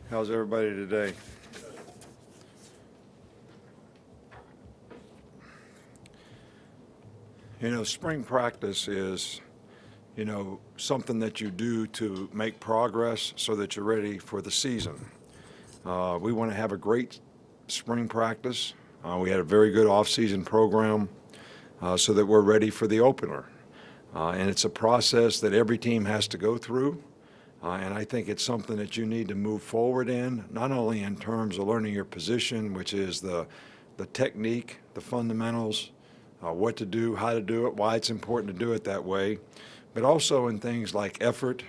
How's everybody today? Spring practice is, something that you do to make progress so that you're ready for the season. We want to have a great spring practice. We had a very good off-season program so that we're ready for the opener. And it's a process that every team has to go through. And I think it's something that you need to move forward in, not only in terms of learning your position, which is the technique, the fundamentals, what to do, how to do it, why it's important to do it that way, but also in things like effort,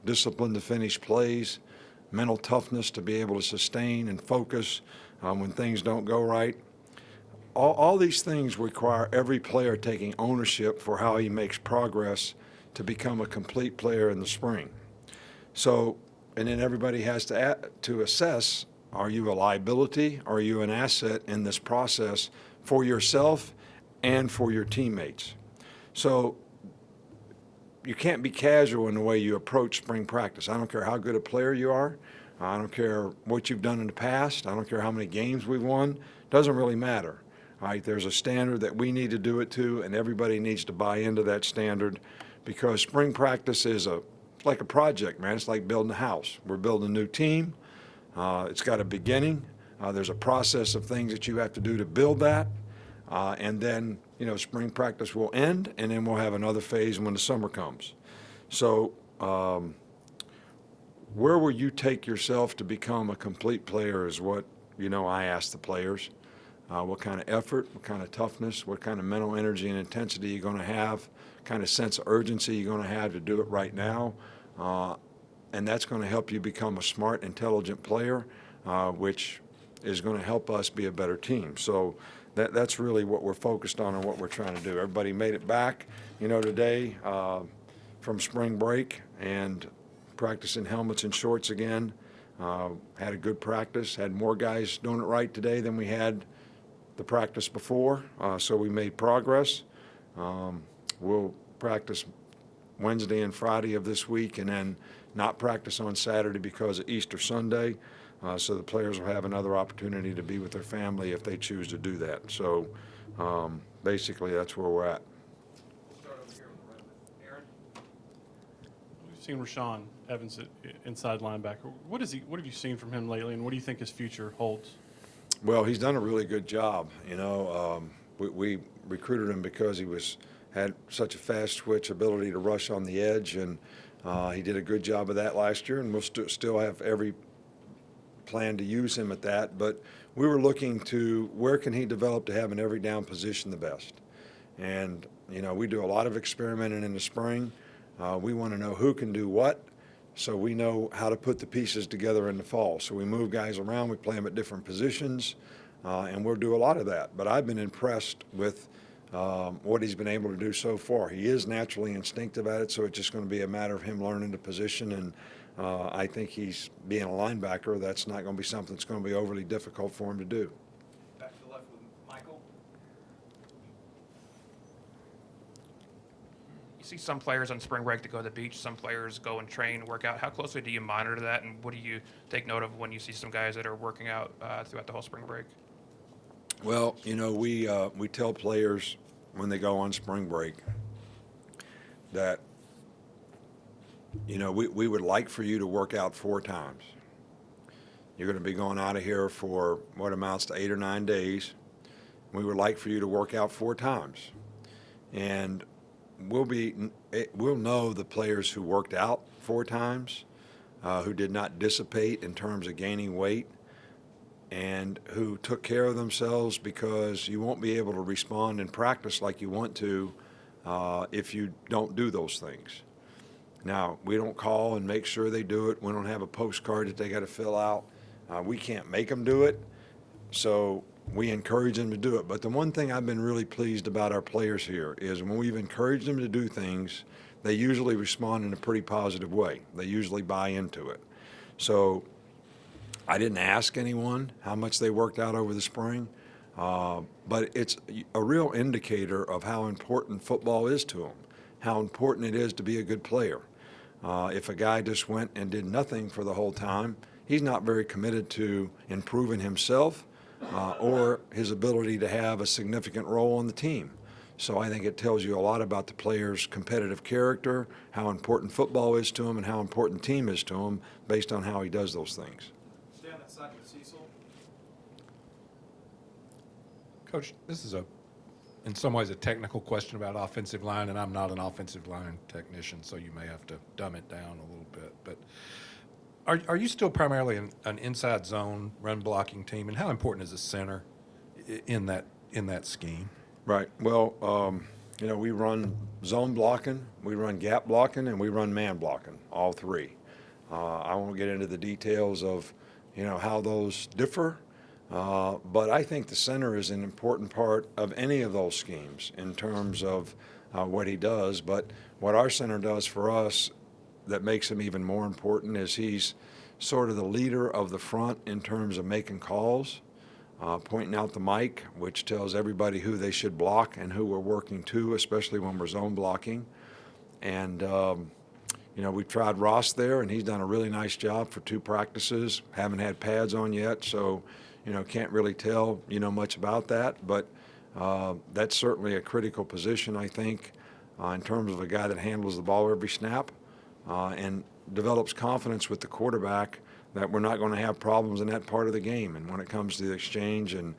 discipline to finish plays, mental toughness to be able to sustain and focus when things don't go right. All these things require every player taking ownership for how he makes progress to become a complete player in the spring. So, and then everybody has to assess, are you a liability, or are you an asset in this process for yourself and for your teammates? So you can't be casual in the way you approach spring practice. I don't care how good a player you are. I don't care what you've done in the past. I don't care how many games we've won. It doesn't really matter. All right, there's a standard that we need to do it to, and everybody needs to buy into that standard, because spring practice is like a project, man. It's like building a house. We're building a new team. It's got a beginning. There's a process of things that you have to do to build that. And then, spring practice will end, and then we'll have another phase when the summer comes. So where will you take yourself to become a complete player is what, I ask the players. What kind of effort, what kind of toughness, what kind of mental energy and intensity you're going to have, what kind of sense of urgency you're going to have to do it right now. And that's going to help you become a smart, intelligent player, which is going to help us be a better team. So that's really what we're focused on and what we're trying to do. Everybody made it back, today from spring break and practicing helmets and shorts again. Had a good practice, had more guys doing it right today than we had the practice before, so we made progress. We'll practice Wednesday and Friday of this week, and then not practice on Saturday because of Easter Sunday, so the players will have another opportunity to be with their family if they choose to do that. So basically that's where we're at. We'll start over here with the Aaron. We've seen Rashawn Evans inside linebacker. What have you seen from him lately, and what do you think his future holds? Well, he's done a really good job. We recruited him because he had such a fast twitch ability to rush on the edge, and he did a good job of that last year, and we'll still have every plan to use him at that. But we were looking to where can he develop to have an every down position the best. And, we do a lot of experimenting in the spring. We want to know who can do what, so we know how to put the pieces together in the fall. So we move guys around, we play them at different positions, and we'll do a lot of that. But I've been impressed with what he's been able to do so far. He is naturally instinctive at it, so it's just going to be a matter of him learning the position. And I think he's being a linebacker. That's not going to be something that's going to be overly difficult for him to do. Back to the left with Michael. You see some players on spring break to go to the beach, some players go and train, work out. How closely do you monitor that, and what do you take note of when you see some guys that are working out throughout the whole spring break? Well, we tell players when they go on spring break that, we would like for you to work out 4 times. You're going to be going out of here for what amounts to 8 or 9 days. We would like for you to work out 4 times. And we'll know the players who worked out 4 times, who did not dissipate in terms of gaining weight, and who took care of themselves, because you won't be able to respond in practice like you want to if you don't do those things. Now, we don't call and make sure they do it. We don't have a postcard that they got to fill out. We can't make them do it, so we encourage them to do it. But the one thing I've been really pleased about our players here is when we've encouraged them to do things, they usually respond in a pretty positive way. They usually buy into it. So I didn't ask anyone how much they worked out over the spring, but it's a real indicator of how important football is to them, how important it is to be a good player. If a guy just went and did nothing for the whole time, he's not very committed to improving himself or his ability to have a significant role on the team. So I think it tells you a lot about the player's competitive character, how important football is to him, and how important the team is to him based on how he does those things. Stay on that side with Cecil. Coach, this is in some ways a technical question about offensive line, and I'm not an offensive line technician, so you may have to dumb it down a little bit. But are you still primarily an inside zone run blocking team, and how important is the center in that scheme? Right. Well, we run zone blocking, we run gap blocking, and we run man blocking, all three. I won't get into the details of, how those differ, but I think the center is an important part of any of those schemes in terms of what he does. But what our center does for us that makes him even more important is he's sort of the leader of the front in terms of making calls. Pointing out the mic, which tells everybody who they should block and who we're working to, especially when we're zone blocking. And, we've tried Ross there, and he's done a really nice job for 2 practices. Haven't had pads on yet, so, can't really tell, much about that. But that's certainly a critical position, I think, in terms of a guy that handles the ball every snap and develops confidence with the quarterback that we're not going to have problems in that part of the game. And when it comes to the exchange and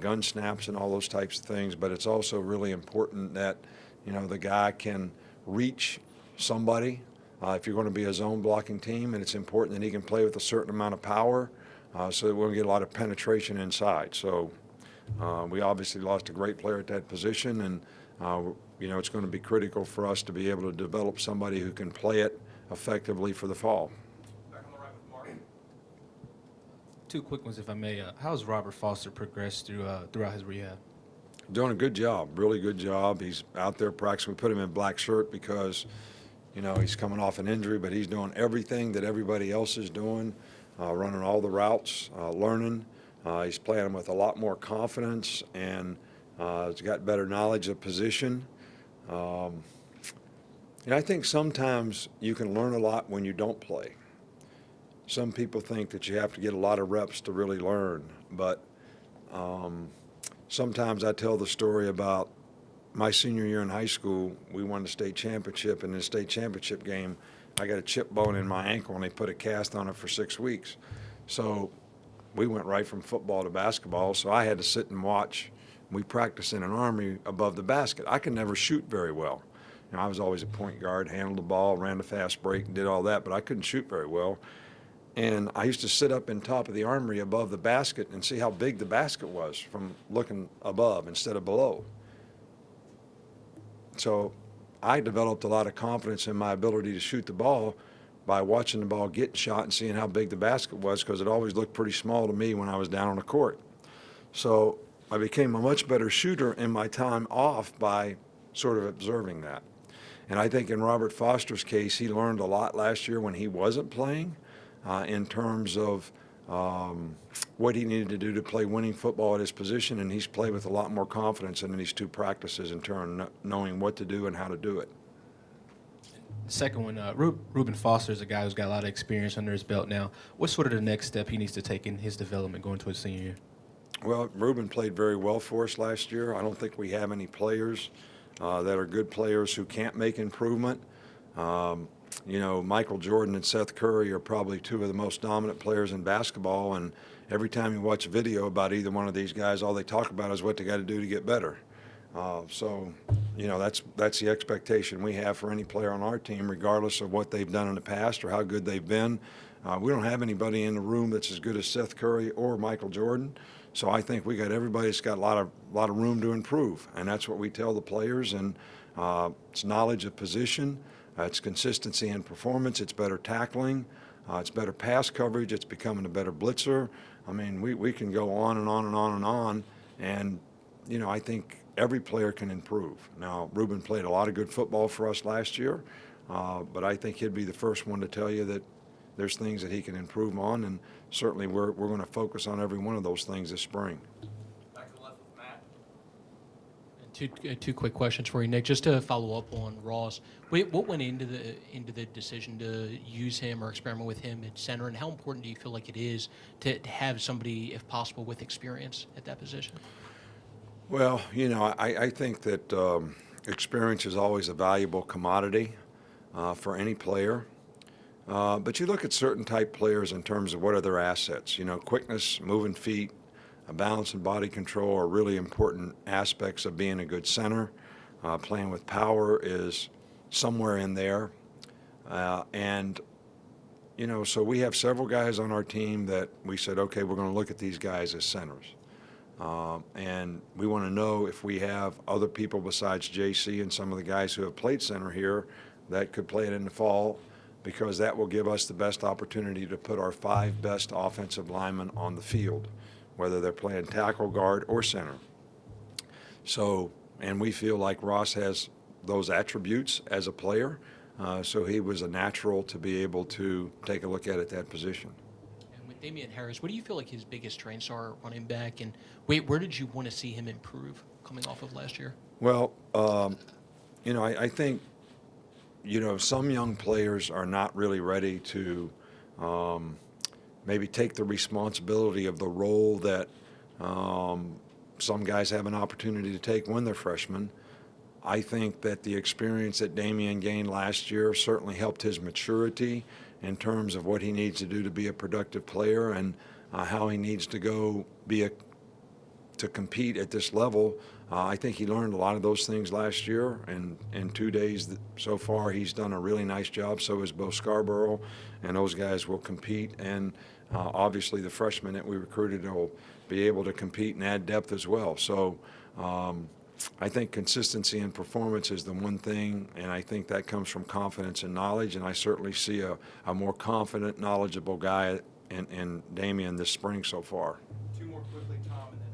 gun snaps and all those types of things, but it's also really important that, the guy can reach somebody if you're going to be a zone blocking team, and it's important that he can play with a certain amount of power so that we'll get a lot of penetration inside. So we obviously lost a great player at that position, and, it's going to be critical for us to be able to develop somebody who can play it effectively for the fall. 2 quick ones, if I may. How has Robert Foster progressed throughout his rehab? Doing a good job, really good job. He's out there practicing. We put him in black shirt because, he's coming off an injury, but he's doing everything that everybody else is doing, running all the routes, learning. He's playing them with a lot more confidence, and he's got better knowledge of position. I think sometimes you can learn a lot when you don't play. Some people think that you have to get a lot of reps to really learn, but sometimes I tell the story about my senior year in high school. We won the state championship, and in the state championship game, I got a chip bone in my ankle, and they put a cast on it for 6 weeks. So we went right from football to basketball, so I had to sit and watch. We practiced in an army above the basket. I could never shoot very well. I was always a point guard, handled the ball, ran the fast break, and did all that, but I couldn't shoot very well. And I used to sit up in top of the armory above the basket and see how big the basket was from looking above instead of below. So I developed a lot of confidence in my ability to shoot the ball by watching the ball get shot and seeing how big the basket was, because it always looked pretty small to me when I was down on the court. So I became a much better shooter in my time off by sort of observing that. And I think in Robert Foster's case, he learned a lot last year when he wasn't playing. In terms of what he needed to do to play winning football at his position, and he's played with a lot more confidence in these 2 practices in terms of knowing what to do and how to do it. The second one, Reuben Foster is a guy who's got a lot of experience under his belt now. What's sort of the next step he needs to take in his development going to his senior year? Well, Reuben played very well for us last year. I don't think we have any players that are good players who can't make improvement. Michael Jordan and Seth Curry are probably 2 of the most dominant players in basketball, and every time you watch a video about either one of these guys, all they talk about is what they got to do to get better. So that's the expectation we have for any player on our team, regardless of what they've done in the past or how good they've been. We don't have anybody in the room that's as good as Seth Curry or Michael Jordan. So I think we got everybody that's got a lot of room to improve, and that's what we tell the players. And it's knowledge of position. It's consistency in performance. It's better tackling. It's better pass coverage. It's becoming a better blitzer. I mean, we can go on and on and on and on. And, I think every player can improve. Now, Reuben played a lot of good football for us last year, but I think he'd be the first one to tell you that there's things that he can improve on, and certainly we're going to focus on every one of those things this spring. Back to the left with Matt. And Two quick questions for you, Nick. Just to follow up on Ross, what went into the decision to use him or experiment with him at center, and how important do you feel like it is to have somebody, if possible, with experience at that position? Well, I think that experience is always a valuable commodity for any player. But you look at certain type players in terms of what are their assets. Quickness, moving feet, balance and body control are really important aspects of being a good center. Playing with power is somewhere in there. So we have several guys on our team that we said, okay, we're going to look at these guys as centers. And we want to know if we have other people besides JC and some of the guys who have played center here that could play it in the fall, because that will give us the best opportunity to put our 5 best offensive linemen on the field, whether they're playing tackle, guard, or center. So, and we feel like Ross has those attributes as a player, so he was a natural to be able to take a look at that position. And with Damien Harris, what do you feel like his biggest strengths are running back, and where did you want to see him improve coming off of last year? Well, I think, some young players are not really ready to maybe take the responsibility of the role that some guys have an opportunity to take when they're freshmen. I think that the experience that Damien gained last year certainly helped his maturity in terms of what he needs to do to be a productive player, and how he needs to go to compete at this level. I think he learned a lot of those things last year, and in 2 days so far he's done a really nice job. So is Bo Scarborough, and those guys will compete. And obviously the freshmen that we recruited will be able to compete and add depth as well. So I think consistency in performance is the one thing, and I think that comes from confidence and knowledge, and I certainly see a more confident, knowledgeable guy in Damien this spring so far. Two more quickly, Tom, and then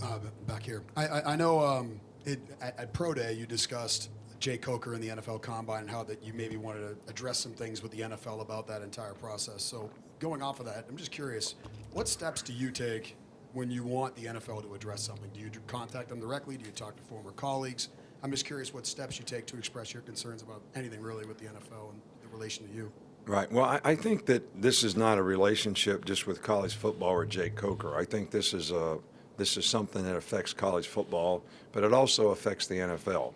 Alex. Back here. I know at Pro Day you discussed Jay Coker in the NFL Combine and how that you maybe wanted to address some things with the NFL about that entire process. So going off of that, I'm just curious, what steps do you take when you want the NFL to address something? Do you contact them directly? Do you talk to former colleagues? I'm just curious what steps you take to express your concerns about anything really with the NFL and the relation to you. Right. Well, I think that this is not a relationship just with college football or Jay Coker. I think this is something that affects college football, but it also affects the NFL.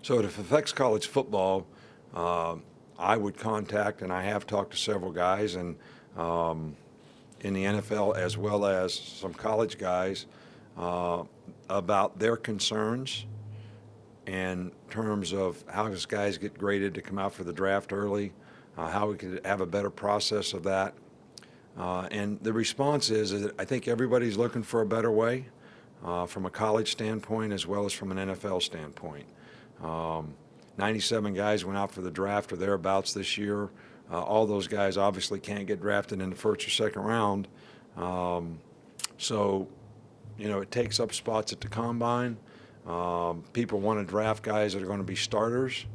So if it affects college football, I would contact, and I have talked to several guys, and in the NFL as well as some college guys about their concerns in terms of how does guys get graded to come out for the draft early, how we could have a better process of that. And the response is that I think everybody's looking for a better way from a college standpoint as well as from an NFL standpoint. 97 guys went out for the draft or thereabouts this year. All those guys obviously can't get drafted in the first or second round. So, it takes up spots at the combine. People want to draft guys that are going to be starters.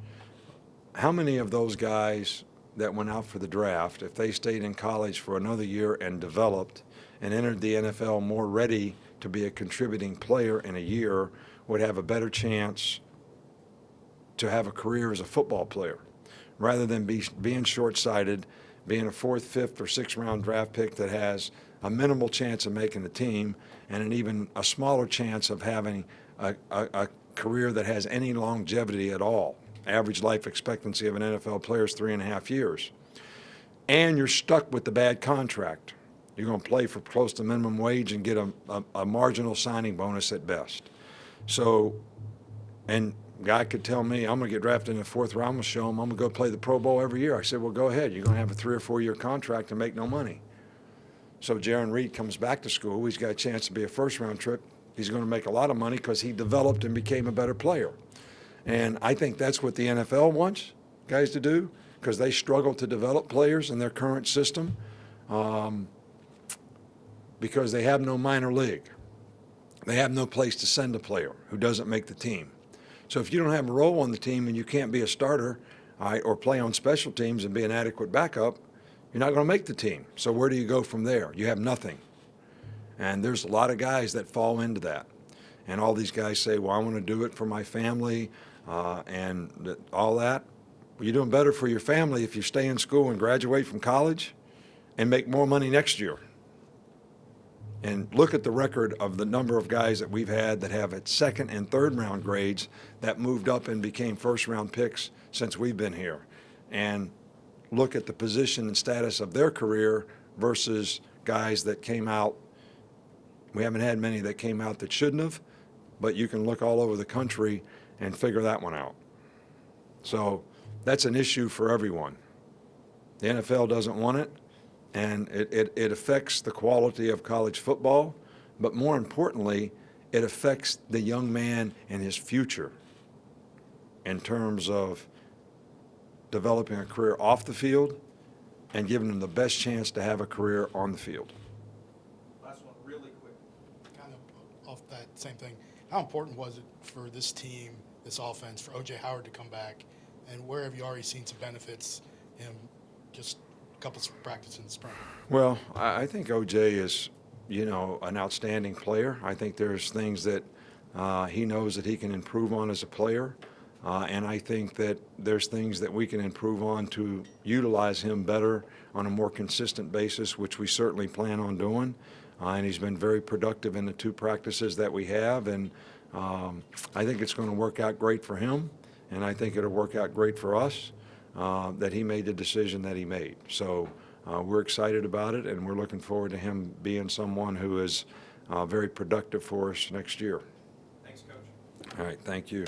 How many of those guys that went out for the draft, if they stayed in college for another year and developed and entered the NFL more ready to be a contributing player in a year, would have a better chance to have a career as a football player, rather than being short-sighted, being a 4th, 5th, or 6th round draft pick that has a minimal chance of making the team and an even a smaller chance of having a career that has any longevity at all. Average life expectancy of an NFL player is 3.5 years. And you're stuck with the bad contract. You're going to play for close to minimum wage and get a marginal signing bonus at best. So, and guy could tell me, I'm going to get drafted in the 4th round. I'm going to show him I'm going to go play the Pro Bowl every year. I said, well, go ahead. You're going to have a 3 or 4 year contract and make no money. So Jaron Reed comes back to school. He's got a chance to be a 1st round trip. He's going to make a lot of money because he developed and became a better player. And I think that's what the NFL wants guys to do, because they struggle to develop players in their current system because they have no minor league. They have no place to send a player who doesn't make the team. So if you don't have a role on the team and you can't be a starter, or play on special teams and be an adequate backup, you're not going to make the team. So where do you go from there? You have nothing. And there's a lot of guys that fall into that. And all these guys say, well, I want to do it for my family all that. Well, you're doing better for your family if you stay in school and graduate from college and make more money next year. And look at the record of the number of guys that we've had that have at second and third round grades that moved up and became first round picks since we've been here. And look at the position and status of their career versus guys that came out. We haven't had many that came out that shouldn't have, but you can look all over the country and figure that one out. So that's an issue for everyone. The NFL doesn't want it, and it affects the quality of college football, but more importantly, it affects the young man and his future in terms of developing a career off the field and giving him the best chance to have a career on the field. Last one, really quick. Kind of off that same thing, how important was it for this team, this offense, for O.J. Howard to come back? And where have you already seen some benefits, him just a couple of practices in the spring? Well, I think O.J. is, an outstanding player. I think there's things that he knows that he can improve on as a player. And I think that there's things that we can improve on to utilize him better on a more consistent basis, which we certainly plan on doing. And he's been very productive in the 2 practices that we have. And I think it's going to work out great for him. And I think it'll work out great for us that he made the decision that he made. So we're excited about it, and we're looking forward to him being someone who is very productive for us next year. Thanks, Coach. All right, thank you.